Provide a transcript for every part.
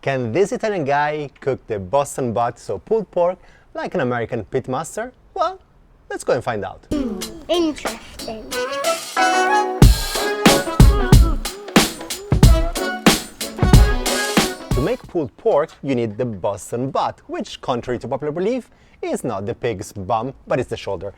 Can this Italian guy cook the Boston butt, so pulled pork, like an American pitmaster? Well, let's go and find out. Interesting. To make pulled pork, you need the Boston butt, which, contrary to popular belief, is not the pig's bum, but it's the shoulder.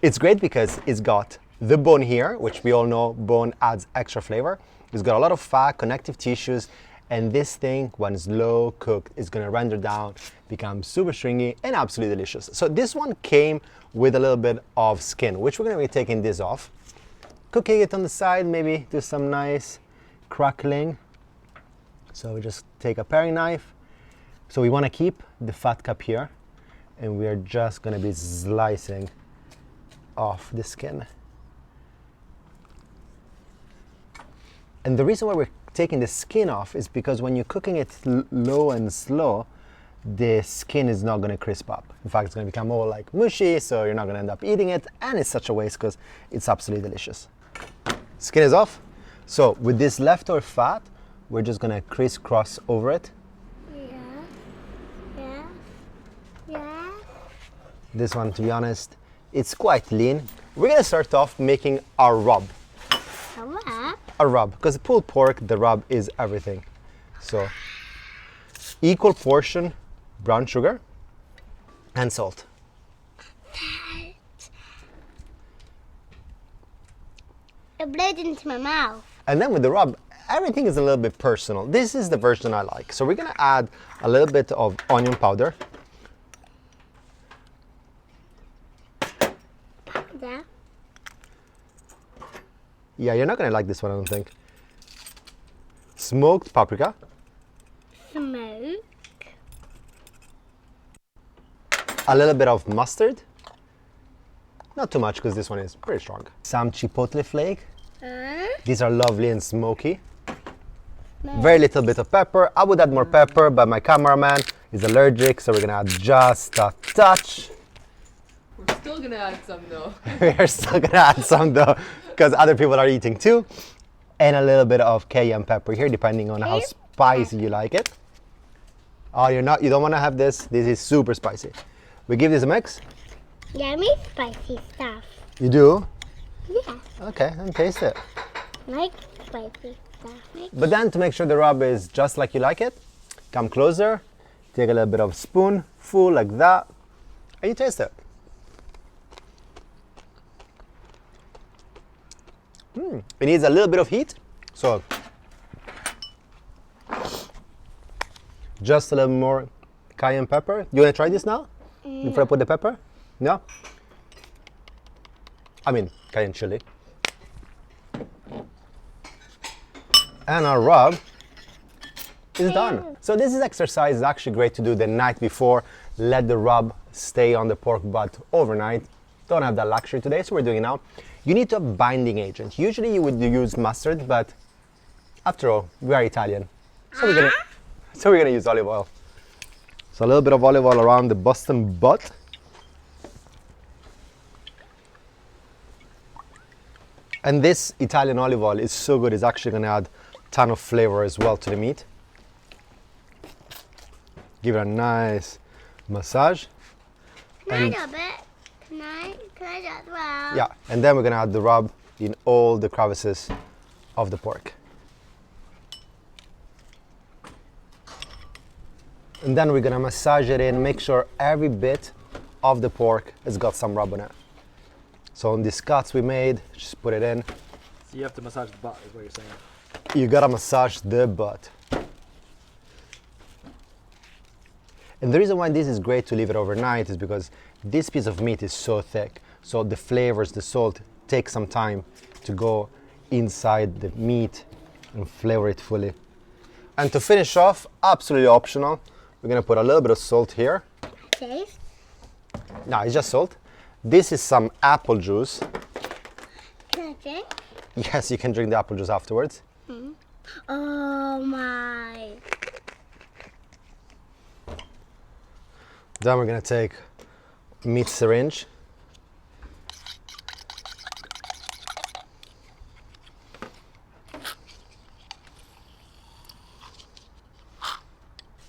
It's great because it's got the bone here, which we all know bone adds extra flavor. It's got a lot of fat, connective tissues, and this thing, when it's low cooked, is gonna render down, become super stringy and absolutely delicious. So this one came with a little bit of skin, which we're gonna be taking this off, cooking it on the side, maybe do some nice crackling. So we just take a paring knife. So we wanna keep the fat cap here, and we are just gonna be slicing off the skin. And the reason why we're taking the skin off is because when you're cooking it low and slow, the skin is not going to crisp up. In fact, it's going to become all like mushy, so you're not going to end up eating it, and it's such a waste because it's absolutely delicious. Skin is off. So with this leftover fat, we're just going to crisscross over it. Yeah. This one, to be honest, it's quite lean. We're going to start off making our rub. A rub, because pulled pork, the rub is everything. So, equal portion brown sugar and salt. It bled into my mouth. And then with the rub, everything is a little bit personal. This is the version I like. So we're gonna add a little bit of onion powder. Yeah. Yeah, you're not gonna like this one, I don't think. Smoked paprika. Smoke. A little bit of mustard. Not too much because this one is pretty strong. Some chipotle flake. These are lovely and smoky. Very little bit of pepper. I would add more pepper, but my cameraman is allergic, so we're gonna add just a touch. We're still gonna add some though. We're still gonna add some though, because other people are eating too. And a little bit of cayenne pepper here, depending on how spicy you like it. Oh, you don't wanna have this. This is super spicy. We give this a mix. Yummy spicy stuff. You do? Yeah. Okay, then taste it. Like spicy stuff. But then to make sure the rub is just like you like it, come closer, take a little bit of spoonful like that, and you taste it. It needs a little bit of heat, so just a little more cayenne pepper. You want to try this now? Before I put the pepper? No? I mean, cayenne chili. And our rub is done. So this exercise is actually great to do the night before. Let the rub stay on the pork butt overnight. Don't have that luxury today, so we're doing it now. You need a binding agent. Usually you would use mustard, but after all, we are Italian. So we're gonna use olive oil. So a little bit of olive oil around the Boston butt. And this Italian olive oil is so good, it's actually gonna add a ton of flavor as well to the meat. Give it a nice massage. Can I do a bit? Can I do as well? Yeah, and then we're gonna add the rub in all the crevices of the pork. And then we're gonna massage it in, make sure every bit of the pork has got some rub on it. So on these cuts we made, just put it in. So you have to massage the butt, is what you're saying. You gotta massage the butt. And the reason why this is great to leave it overnight is because this piece of meat is so thick. So the flavors, the salt, take some time to go inside the meat and flavor it fully. And to finish off, absolutely optional, we're gonna put a little bit of salt here. Taste. No, it's just salt. This is some apple juice. Can I drink? Yes, you can drink the apple juice afterwards. Oh my. Then we're gonna take meat syringe.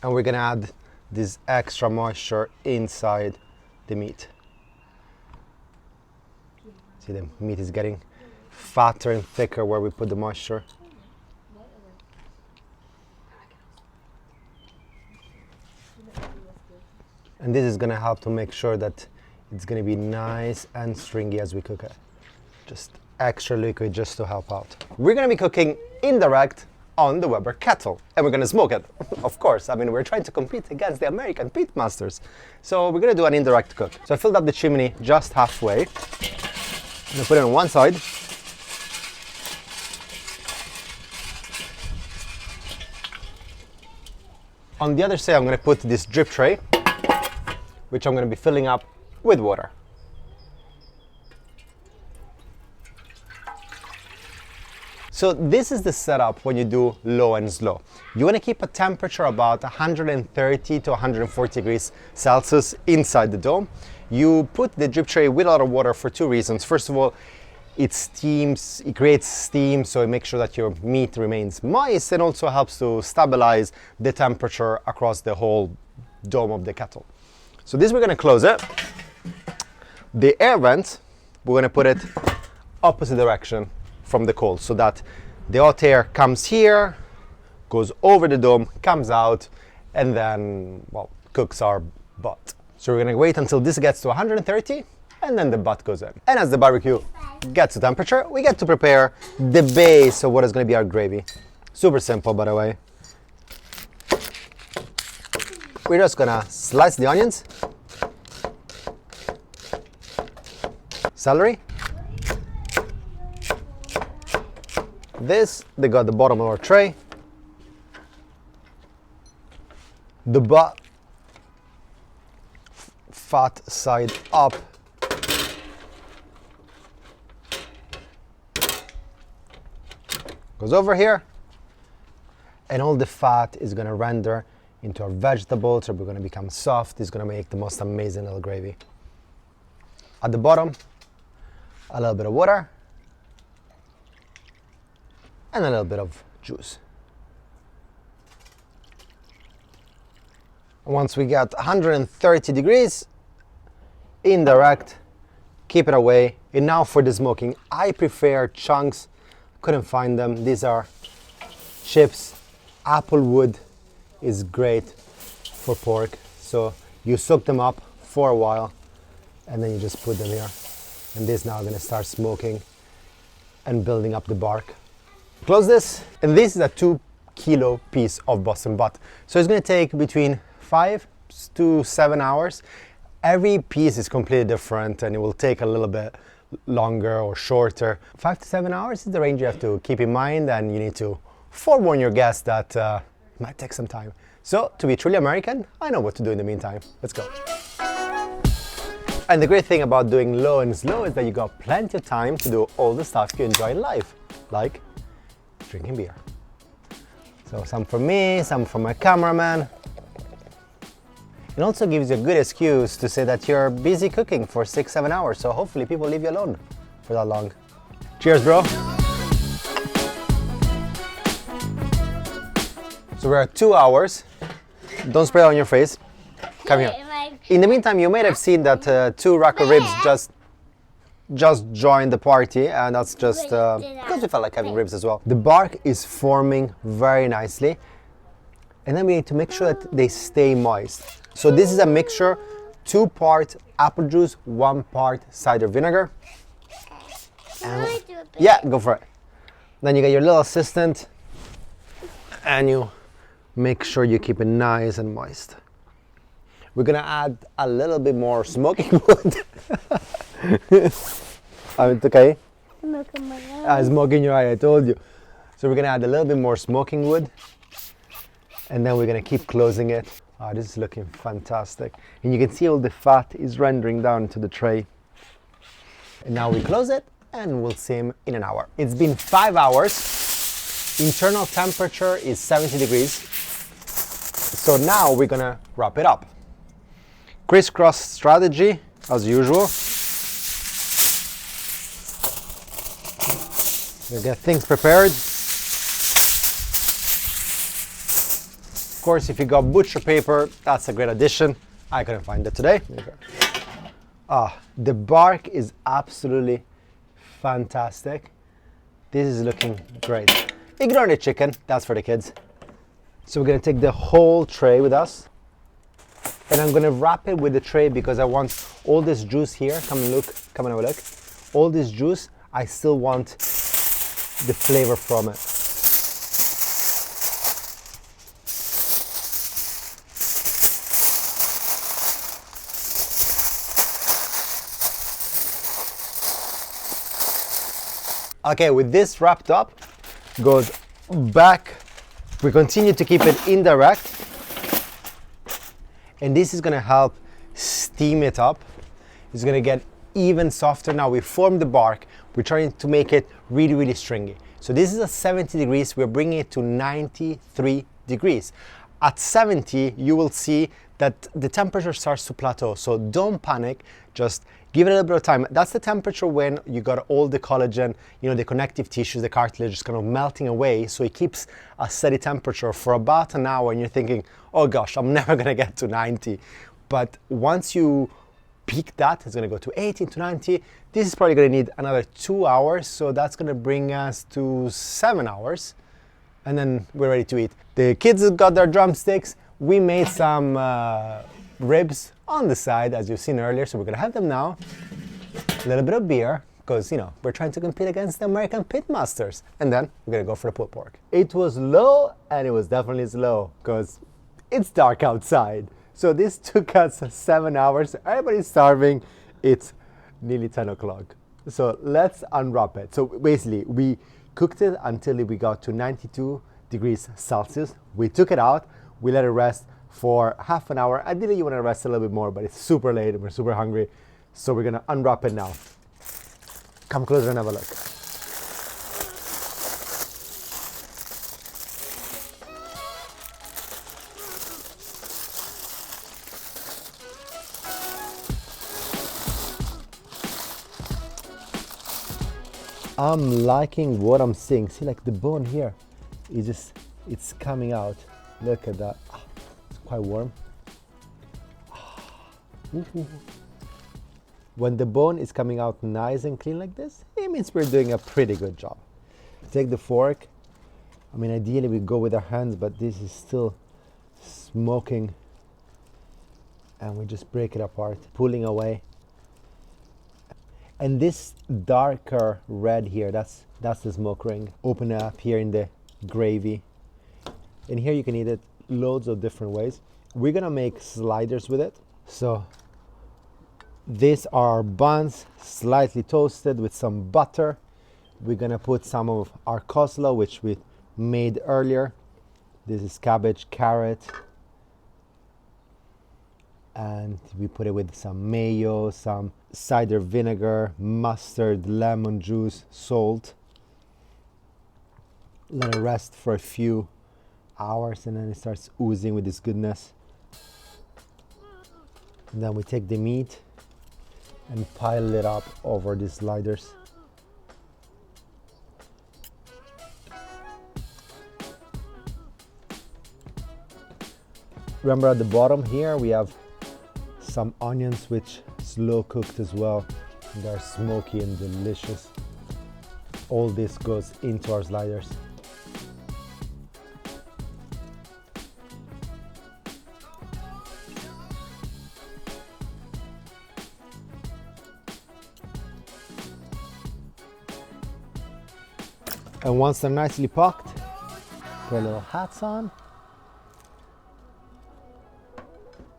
And we're gonna add this extra moisture inside the meat. See, the meat is getting fatter and thicker where we put the moisture. And this is gonna help to make sure that it's gonna be nice and stringy as we cook it. Just extra liquid just to help out. We're gonna be cooking indirect on the Weber Kettle, and we're gonna smoke it, of course. I mean, we're trying to compete against the American pit masters. So we're gonna do an indirect cook. So I filled up the chimney just halfway. I'm gonna put it on one side. On the other side, I'm gonna put this drip tray, which I'm gonna be filling up with water. So this is the setup when you do low and slow. You want to keep a temperature about 130 to 140 degrees Celsius inside the dome. You put the drip tray with a lot of water for two reasons. First of all, it steams, it creates steam, so it makes sure that your meat remains moist, and also helps to stabilize the temperature across the whole dome of the kettle. So this, we're going to close it. The air vent, we're going to put it opposite direction from the cold, so that the hot air comes here, goes over the dome, comes out, and then, well, cooks our butt. So we're gonna wait until this gets to 130, and then the butt goes in. And as the barbecue gets to temperature, we get to prepare the base of what is gonna be our gravy. Super simple, by the way. We're just gonna slice the onions, celery. This, they got the bottom of our tray. The butt, fat side up. Goes over here. And all the fat is gonna render into our vegetables, so we're gonna become soft. It's gonna make the most amazing little gravy. At the bottom, a little bit of water. And a little bit of juice. Once we get 130 degrees, indirect, keep it away. And now for the smoking, I prefer chunks. Couldn't find them. These are chips. Applewood is great for pork. So you soak them up for a while, and then you just put them here. And this now gonna start smoking and building up the bark. Close this, and this is a 2 kilo piece of Boston butt. So it's gonna take between 5 to 7 hours. Every piece is completely different, and it will take a little bit longer or shorter. 5 to 7 hours is the range you have to keep in mind, and you need to forewarn your guests that it might take some time. So to be truly American, I know what to do in the meantime. Let's go. And the great thing about doing low and slow is that you got plenty of time to do all the stuff you enjoy in life, like drinking beer. So some for me, some for my cameraman. It also gives you a good excuse to say that you're busy cooking for 6-7 hours, so hopefully people leave you alone for that long. Cheers, bro. So we're at 2 hours. Don't spray it on your face. Come here. In the meantime, you might have seen that 2 rack of ribs just joined the party, and that's just because we felt like having ribs as well. The bark is forming very nicely, and then we need to make sure that they stay moist. So this is a mixture, 2 part apple juice, 1 part cider vinegar. And yeah, go for it. Then you get your little assistant, and you make sure you keep it nice and moist. We're gonna add a little bit more smoking wood. It's okay? Smoking your eye, I told you. So we're gonna add a little bit more smoking wood, and then we're gonna keep closing it. Oh, this is looking fantastic. And you can see all the fat is rendering down to the tray. And now we close it, and we'll sim in an hour. It's been 5 hours. Internal temperature is 70 degrees. So now we're gonna wrap it up. Crisscross strategy, as usual. We get things prepared. Of course, if you got butcher paper, that's a great addition. I couldn't find it today. The bark is absolutely fantastic. This is looking great. Ignore the chicken, that's for the kids. So we're gonna take the whole tray with us, and I'm gonna wrap it with the tray because I want all this juice here. Come and look, come and have a look. All this juice, I still want the flavor from it. Okay, with this wrapped up, goes back. We continue to keep it indirect, and this is gonna help steam it up. It's gonna get even softer. Now we formed the bark. We're trying to make it really, really stringy. So this is at 70 degrees. We're bringing it to 93 degrees. At 70, you will see that the temperature starts to plateau. So don't panic, just give it a little bit of time. That's the temperature when you got all the collagen, the connective tissues, the cartilage is kind of melting away. So it keeps a steady temperature for about an hour, and you're thinking, oh gosh, I'm never gonna get to 90. But once you peak that, it's gonna go to 80 to 90. This is probably gonna need another 2 hours. So that's gonna bring us to 7 hours. And then we're ready to eat. The kids have got their drumsticks. We made some ribs on the side, as you've seen earlier, so we're gonna have them now. A little bit of beer, because we're trying to compete against the American pitmasters. And then we're gonna go for the pulled pork. It was low, and it was definitely slow, because it's dark outside. So this took us 7 hours. Everybody's starving. It's nearly 10 o'clock. So let's unwrap it. So basically, we cooked it until we got to 92 degrees Celsius. We took it out. We let it rest for half an hour. Ideally, you want to rest a little bit more, but it's super late and we're super hungry. So we're gonna unwrap it now. Come closer and have a look. I'm liking what I'm seeing. See, like the bone here, it's coming out. Look at that. It's quite warm. When the bone is coming out nice and clean like this, it means we're doing a pretty good job. Take the fork. I mean, ideally we go with our hands, but this is still smoking. And we just break it apart, pulling away. And this darker red here, that's the smoke ring. Open it up here in the gravy. And here you can eat it loads of different ways. We're gonna make sliders with it. So these are buns, slightly toasted with some butter. We're gonna put some of our coleslaw, which we made earlier. This is cabbage, carrot. And we put it with some mayo, some cider vinegar, mustard, lemon juice, salt. Let it rest for a few hours, and then it starts oozing with this goodness. And then we take the meat and pile it up over these sliders. Remember, at the bottom here we have some onions, which slow cooked as well. They're smoky and delicious. All this goes into our sliders. And once they're nicely pocked, put our little hats on.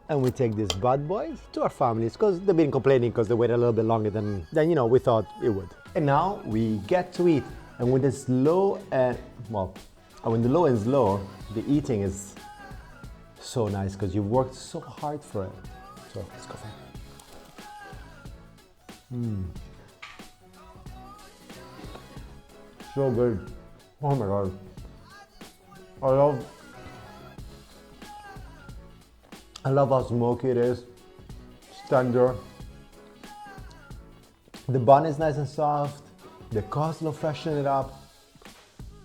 And we take these bad boys to our families, because they've been complaining because they wait a little bit longer than we thought it would. And now we get to eat. And with this low and, when the low is low, the eating is so nice because you've worked so hard for it. So let's go for it. So good. Oh my God. I love how smoky it is. It's tender. The bun is nice and soft. The coleslaw freshen it up.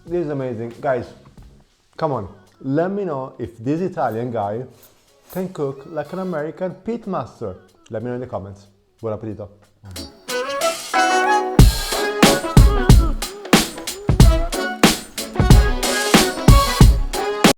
This is amazing. Guys, come on. Let me know if this Italian guy can cook like an American pit master. Let me know in the comments. Buon appetito.